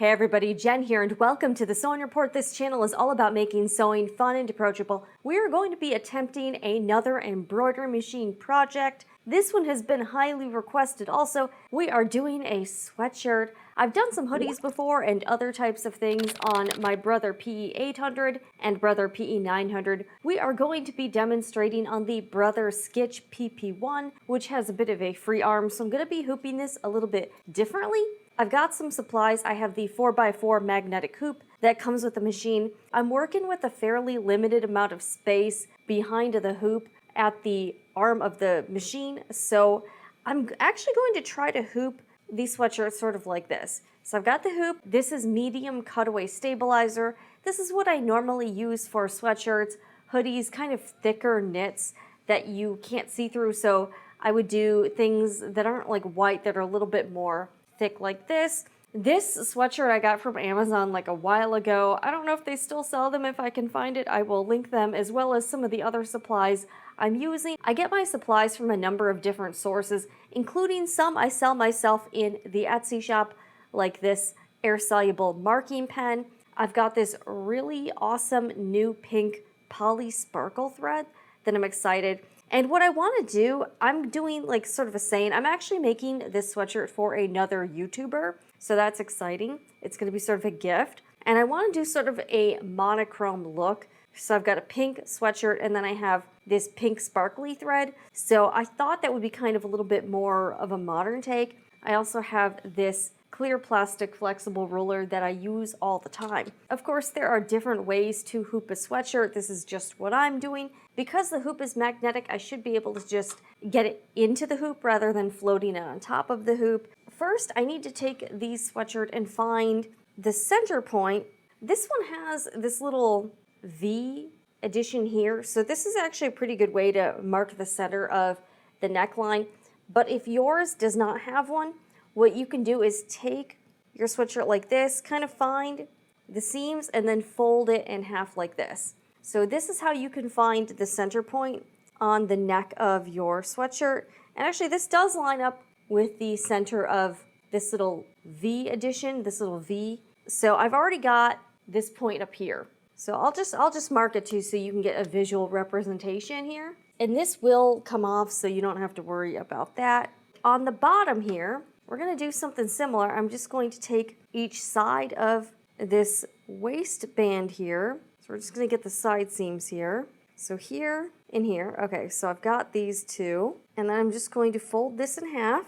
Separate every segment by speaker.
Speaker 1: Hey everybody, Jen here and welcome to the Sewing Report. This channel is all about making sewing fun and approachable. We are going to be attempting another embroidery machine project. This one has been highly requested also. We are doing a sweatshirt. I've done some hoodies before and other types of things on my Brother PE800 and Brother PE900. We are going to be demonstrating on the Brother Skitch PP1, which has a bit of a free arm, so I'm going to be hooping this a little bit differently. I've got some supplies. I have the 4x4 magnetic hoop that comes with the machine. I'm working with a fairly limited amount of space behind the hoop at the arm of the machine, so I'm actually going to try to hoop these sweatshirts sort of like this. So I've got the hoop. This is medium cutaway stabilizer. This is what I normally use for sweatshirts, hoodies, kind of thicker knits that you can't see through, so I would do things that aren't like white, that are a little bit more thick like this. This sweatshirt I got from Amazon like a while ago. I don't know if they still sell them. If I can find it, I will link them, as well as some of the other supplies I'm using. I get my supplies from a number of different sources, including some I sell myself in the Etsy shop, like this air-soluble marking pen. I've got this really awesome new pink poly sparkle thread that I'm excited. And what I want to do, I'm doing like sort of a saying. I'm actually making this sweatshirt for another YouTuber, so that's exciting. It's going to be sort of a gift. And I want to do sort of a monochrome look. So I've got a pink sweatshirt and then I have this pink sparkly thread. So I thought that would be kind of a little bit more of a modern take. I also have this clear plastic flexible ruler that I use all the time. Of course, there are different ways to hoop a sweatshirt. This is just what I'm doing. Because the hoop is magnetic, I should be able to just get it into the hoop rather than floating it on top of the hoop. First, I need to take the sweatshirt and find the center point. This one has this little V addition here. So this is actually a pretty good way to mark the center of the neckline. But if yours does not have one, what you can do is take your sweatshirt like this, kind of find the seams and then fold it in half like this. So this is how you can find the center point on the neck of your sweatshirt. And actually this does line up with the center of this little V addition, this little V. So I've already got this point up here. So I'll just mark it too so you can get a visual representation here. And this will come off so you don't have to worry about that. On the bottom here, we're going to do something similar. I'm just going to take each side of this waistband here. So we're just going to get the side seams here. So here and here. Okay, so I've got these two. And then I'm just going to fold this in half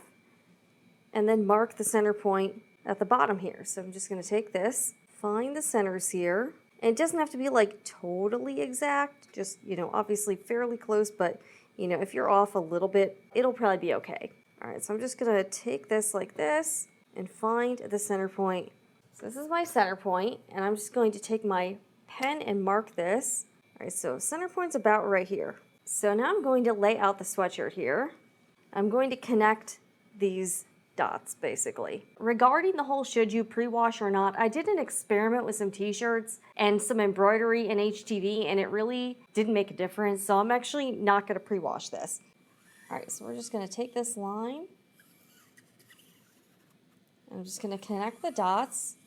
Speaker 1: and then mark the center point at the bottom here. So I'm just going to take this, find the centers here. And it doesn't have to be like totally exact, just, you know, obviously fairly close, but, you know, if you're off a little bit, it'll probably be okay. All right, so I'm just gonna take this like this and find the center point. So this is my center point, and I'm just going to take my pen and mark this. All right, so center point's about right here. So now I'm going to lay out the sweatshirt here. I'm going to connect these dots, basically. Regarding the whole should you pre-wash or not, I did an experiment with some t-shirts and some embroidery in HTV, and it really didn't make a difference, so I'm actually not gonna pre-wash this. All right, so we're just going to take this line. I'm just going to connect the dots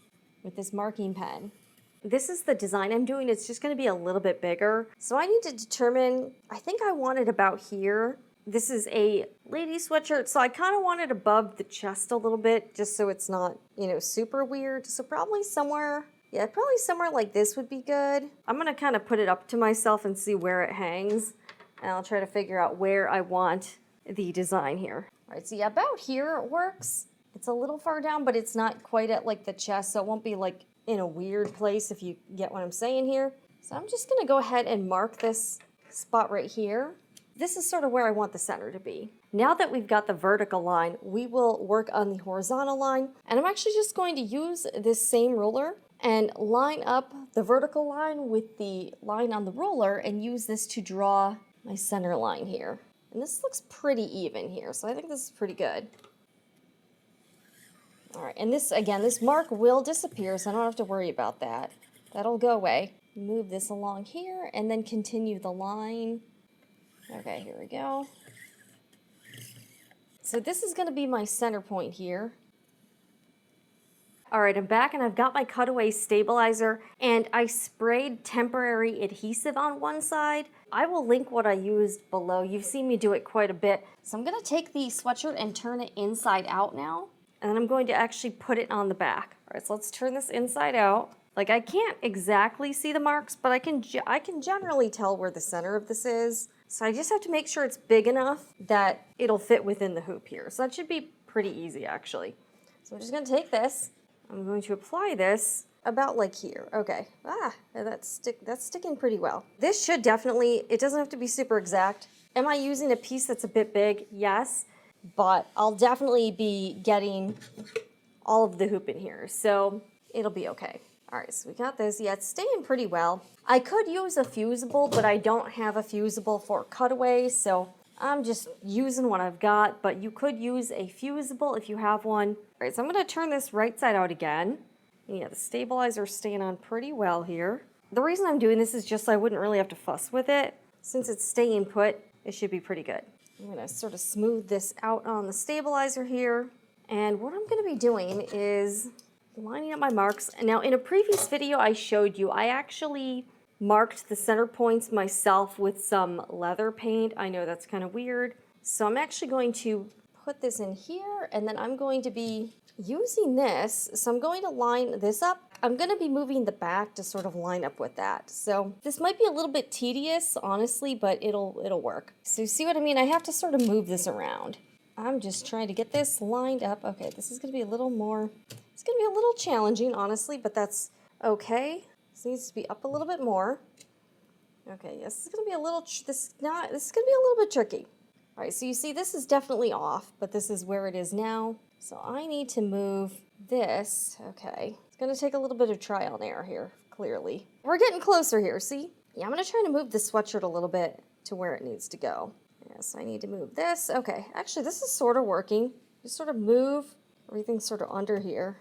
Speaker 1: with this marking pen. This is the design I'm doing. It's just going to be a little bit bigger. So I need to determine, I think I want it about here. This is a lady sweatshirt, so I kind of want it above the chest a little bit, just so it's not, you know, super weird. So probably somewhere, yeah, probably somewhere like this would be good. I'm going to kind of put it up to myself and see where it hangs. And I'll try to figure out where I want the design here. All right, so yeah, about here it works. It's a little far down, but it's not quite at like the chest, so it won't be like in a weird place, if you get what I'm saying here. So I'm just gonna go ahead and mark this spot right here. This is sort of where I want the center to be. Now that we've got the vertical line, we will work on the horizontal line. And I'm actually just going to use this same ruler and line up the vertical line with the line on the ruler and use this to draw my center line here. And this looks pretty even here, so I think this is pretty good. All right, and this, again, this mark will disappear, so I don't have to worry about that. That'll go away. Move this along here and then continue the line. Okay, here we go. So this is going to be my center point here. All right, I'm back and I've got my cutaway stabilizer and I sprayed temporary adhesive on one side. I will link what I used below. You've seen me do it quite a bit. So I'm gonna take the sweatshirt and turn it inside out now. And then I'm going to actually put it on the back. All right, so let's turn this inside out. Like I can't exactly see the marks, but I can generally tell where the center of this is. So I just have to make sure it's big enough that it'll fit within the hoop here. So that should be pretty easy actually. So I'm just gonna take this. I'm going to apply this about like here. Okay, that's sticking pretty well. This should definitely, it doesn't have to be super exact. Am I using a piece that's a bit big? Yes, but I'll definitely be getting all of the hoop in here, so it'll be okay. All right, so we got this. Yeah, it's staying pretty well. I could use a fusible, but I don't have a fusible for cutaway, so I'm just using what I've got, but you could use a fusible if you have one. All right, so I'm gonna turn this right side out again. Yeah, the stabilizer's staying on pretty well here. The reason I'm doing this is just so I wouldn't really have to fuss with it. Since it's staying put, it should be pretty good. I'm gonna sort of smooth this out on the stabilizer here. And what I'm gonna be doing is lining up my marks. Now, in a previous video I showed you, I actually marked the center points myself with some leather paint. I know that's kind of weird. So I'm actually going to put this in here and then I'm going to be using this. So I'm going to line this up. I'm going to be moving the back to sort of line up with that. So this might be a little bit tedious, honestly, but it'll work. So you see what I mean? I have to sort of move this around. I'm just trying to get this lined up. Okay, this is going to be a little more, it's going to be a little challenging, honestly, but that's okay. This needs to be up a little bit more. Okay, yes, this is going to be a little, this is going to be a little bit tricky. All right, so you see this is definitely off, but this is where it is now. So I need to move this. Okay, it's going to take a little bit of trial and error here, clearly. We're getting closer here, see? Yeah, I'm going to try to move the sweatshirt a little bit to where it needs to go. Yes, I need to move this. Okay, actually this is sort of working. Just sort of move everything sort of under here.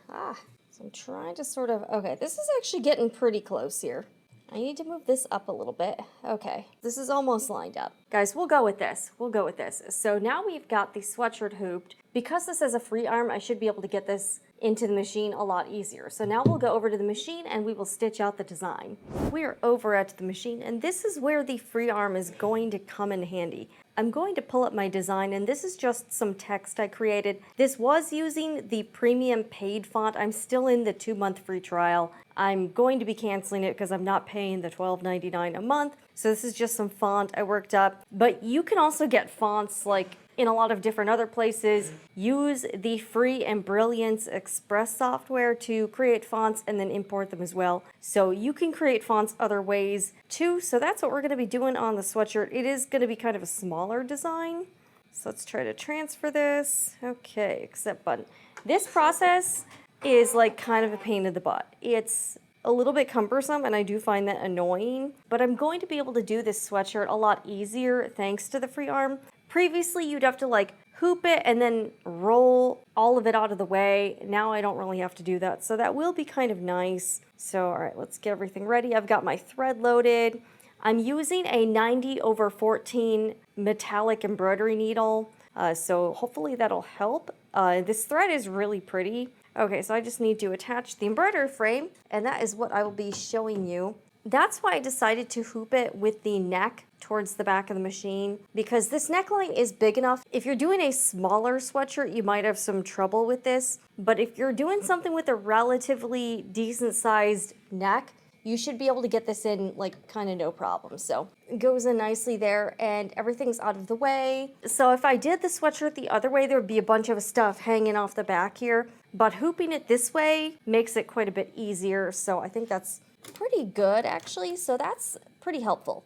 Speaker 1: So I'm trying to sort of, okay, this is actually getting pretty close here. I need to move this up a little bit. Okay, this is almost lined up. Guys, we'll go with this. We'll go with this. So now we've got the sweatshirt hooped. Because this has a free arm, I should be able to get this into the machine a lot easier. So now we'll go over to the machine and we will stitch out the design. We are over at the machine and this is where the free arm is going to come in handy. I'm going to pull up my design and this is just some text I created. This was using the premium paid font. I'm still in the 2-month free trial. I'm going to be canceling it because I'm not paying the $12.99 a month. So this is just some font I worked up. But you can also get fonts like in a lot of different other places. Use the free Embrilliance Express software to create fonts and then import them as well. So you can create fonts other ways too. So that's what we're going to be doing on the sweatshirt. It is going to be kind of a smaller design. So let's try to transfer this. Okay, accept button. This process is like kind of a pain in the butt. It's a little bit cumbersome and I do find that annoying, but I'm going to be able to do this sweatshirt a lot easier thanks to the free arm. Previously, you'd have to like hoop it and then roll all of it out of the way. Now I don't really have to do that, so that will be kind of nice. So, all right, let's get everything ready. I've got my thread loaded. I'm using a 90/14 metallic embroidery needle, so hopefully that'll help. This thread is really pretty. Okay, so I just need to attach the embroidery frame, and that is what I will be showing you. That's why I decided to hoop it with the neck towards the back of the machine, because this neckline is big enough. If you're doing a smaller sweatshirt, you might have some trouble with this, but if you're doing something with a relatively decent sized neck, you should be able to get this in like kind of no problem. So it goes in nicely there and everything's out of the way. So if I did the sweatshirt the other way, there would be a bunch of stuff hanging off the back here, but hooping it this way makes it quite a bit easier. So I think that's pretty good actually. So that's pretty helpful.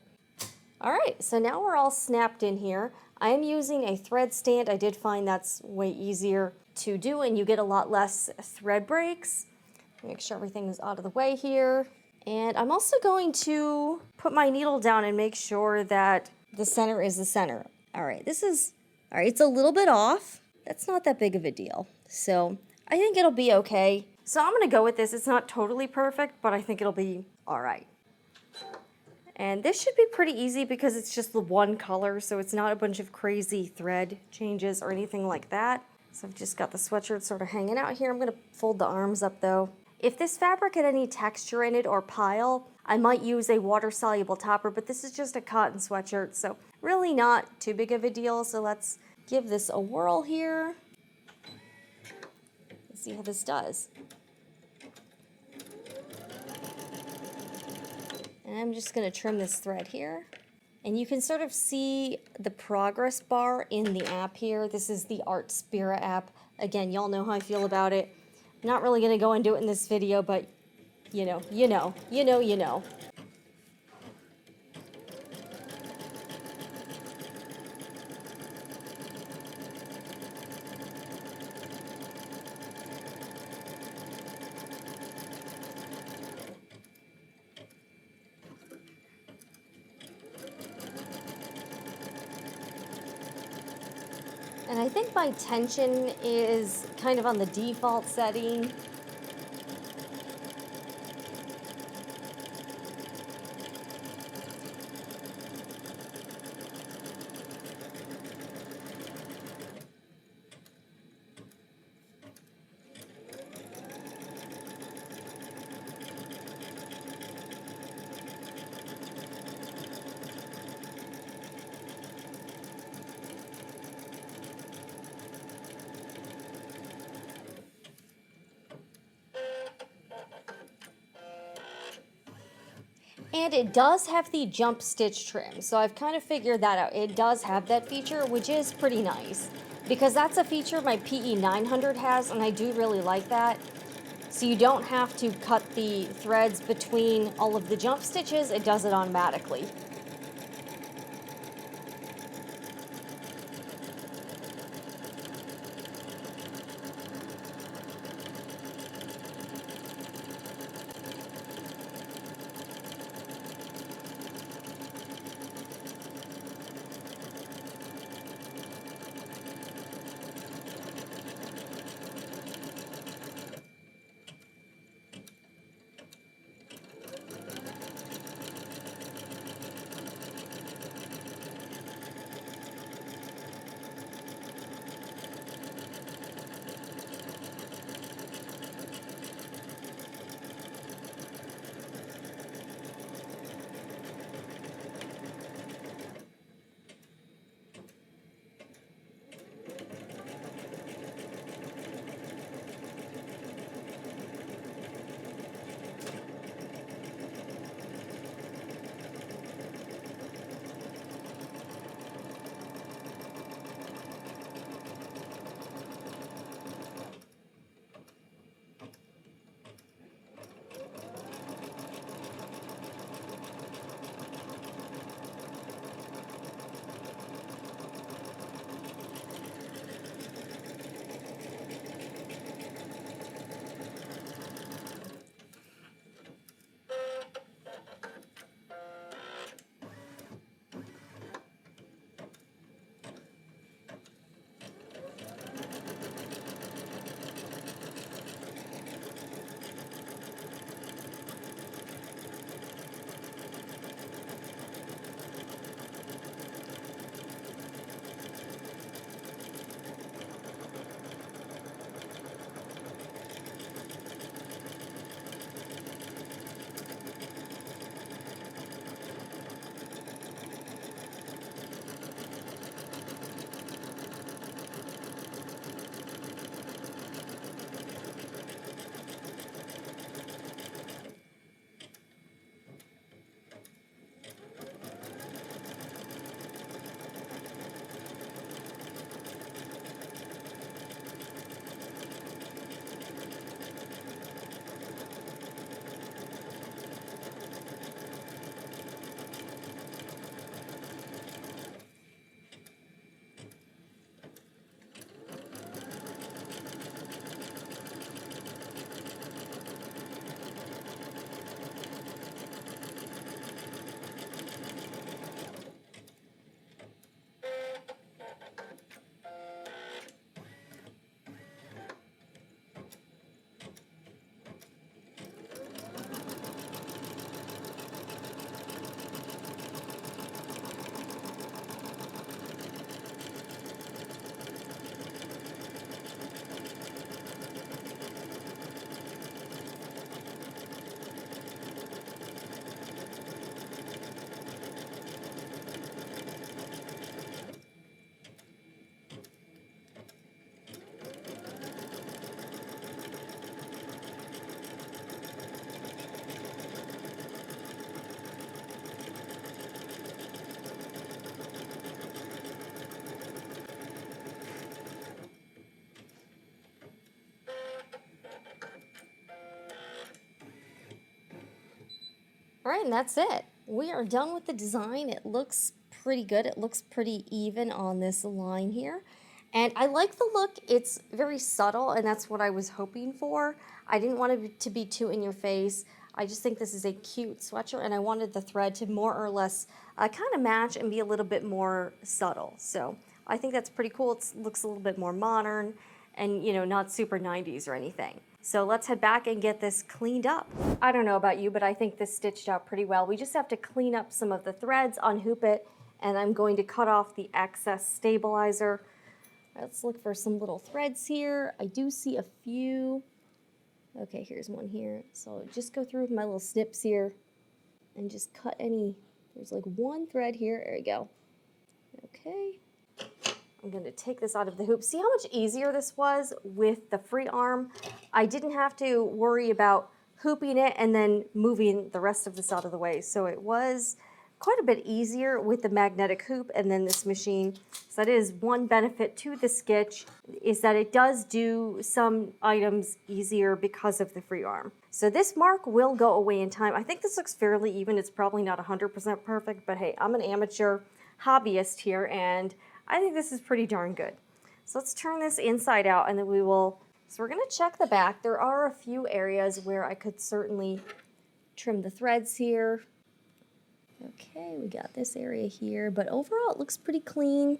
Speaker 1: All right, so now we're all snapped in here. I am using a thread stand. I did find that's way easier to do and you get a lot less thread breaks. Make sure everything is out of the way here. And I'm also going to put my needle down and make sure that the center is the center. All right, it's a little bit off. That's not that big of a deal. So I think it'll be okay. So I'm gonna go with this. It's not totally perfect, but I think it'll be all right. And this should be pretty easy because it's just the one color, so it's not a bunch of crazy thread changes or anything like that. So I've just got the sweatshirt sort of hanging out here. I'm going to fold the arms up though. If this fabric had any texture in it or pile, I might use a water-soluble topper, but this is just a cotton sweatshirt, so really not too big of a deal. So let's give this a whirl here. Let's see how this does. And I'm just going to trim this thread here. And you can sort of see the progress bar in the app here. This is the Art Spira app. Again, y'all know how I feel about it. I'm not really going to go and do it in this video, but you know. And I think my tension is kind of on the default setting. And it does have the jump stitch trim, so I've kind of figured that out. It does have that feature, which is pretty nice, because that's a feature my PE900 has, and I do really like that. So you don't have to cut the threads between all of the jump stitches, it does it automatically. All right, and that's it. We are done with the design. It looks pretty good. It looks pretty even on this line here. And I like the look. It's very subtle, and that's what I was hoping for. I didn't want it to be too in your face. I just think this is a cute sweatshirt, and I wanted the thread to more or less kind of match and be a little bit more subtle. So I think that's pretty cool. It looks a little bit more modern and, you know, not super 90s or anything. So let's head back and get this cleaned up. I don't know about you, but I think this stitched out pretty well. We just have to clean up some of the threads, unhoop it, and I'm going to cut off the excess stabilizer. Let's look for some little threads here. I do see a few. Okay, here's one here. So just go through with my little snips here and just cut any. There's like one thread here. There we go. Okay. I'm going to take this out of the hoop. See how much easier this was with the free arm? I didn't have to worry about hooping it and then moving the rest of this out of the way. So it was quite a bit easier with the magnetic hoop and then this machine. So that is one benefit to the Skitch, is that it does do some items easier because of the free arm. So this mark will go away in time. I think this looks fairly even. It's probably not 100% perfect, but hey, I'm an amateur hobbyist here, and I think this is pretty darn good. So let's turn this inside out, and then we will, so we're gonna check the back. There are a few areas where I could certainly trim the threads here. Okay, we got this area here, but overall it looks pretty clean.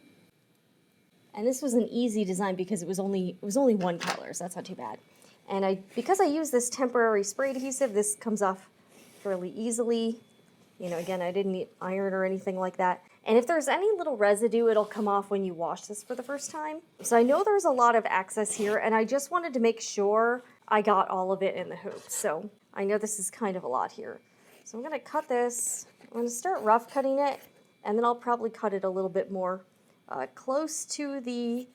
Speaker 1: And this was an easy design because it was only one color, so that's not too bad. And because I use this temporary spray adhesive, this comes off fairly easily. You know, again, I didn't iron or anything like that. And if there's any little residue, it'll come off when you wash this for the first time. So I know there's a lot of excess here, and I just wanted to make sure I got all of it in the hoop. So I know this is kind of a lot here. So I'm gonna cut this. I'm gonna start rough cutting it, and then I'll probably cut it a little bit more close to the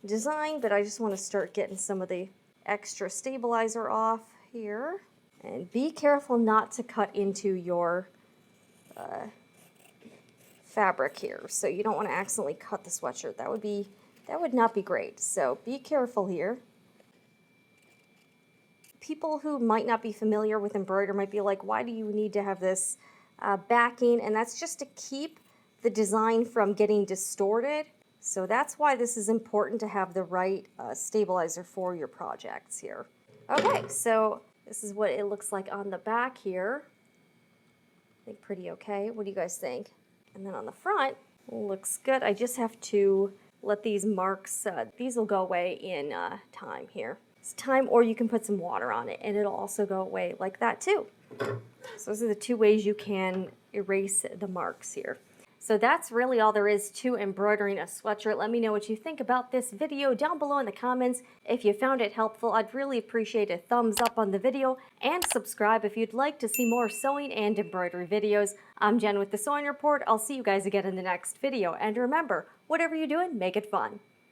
Speaker 1: design, but I just wanna start getting some of the extra stabilizer off here. And be careful not to cut into your fabric here. So you don't want to accidentally cut the sweatshirt. That would not be great. So be careful here. People who might not be familiar with embroidery might be like, why do you need to have this backing? And that's just to keep the design from getting distorted. So that's why this is important to have the right stabilizer for your projects here. Okay, so this is what it looks like on the back here. I think pretty okay. What do you guys think? And then on the front, looks good. I just have to let these marks, these will go away in time here. It's time, or you can put some water on it and it'll also go away like that too. So those are the two ways you can erase the marks here. So that's really all there is to embroidering a sweatshirt. Let me know what you think about this video down below in the comments. If you found it helpful, I'd really appreciate a thumbs up on the video, and subscribe if you'd like to see more sewing and embroidery videos. I'm Jen with the Sewing Report. I'll see you guys again in the next video. And remember, whatever you're doing, make it fun.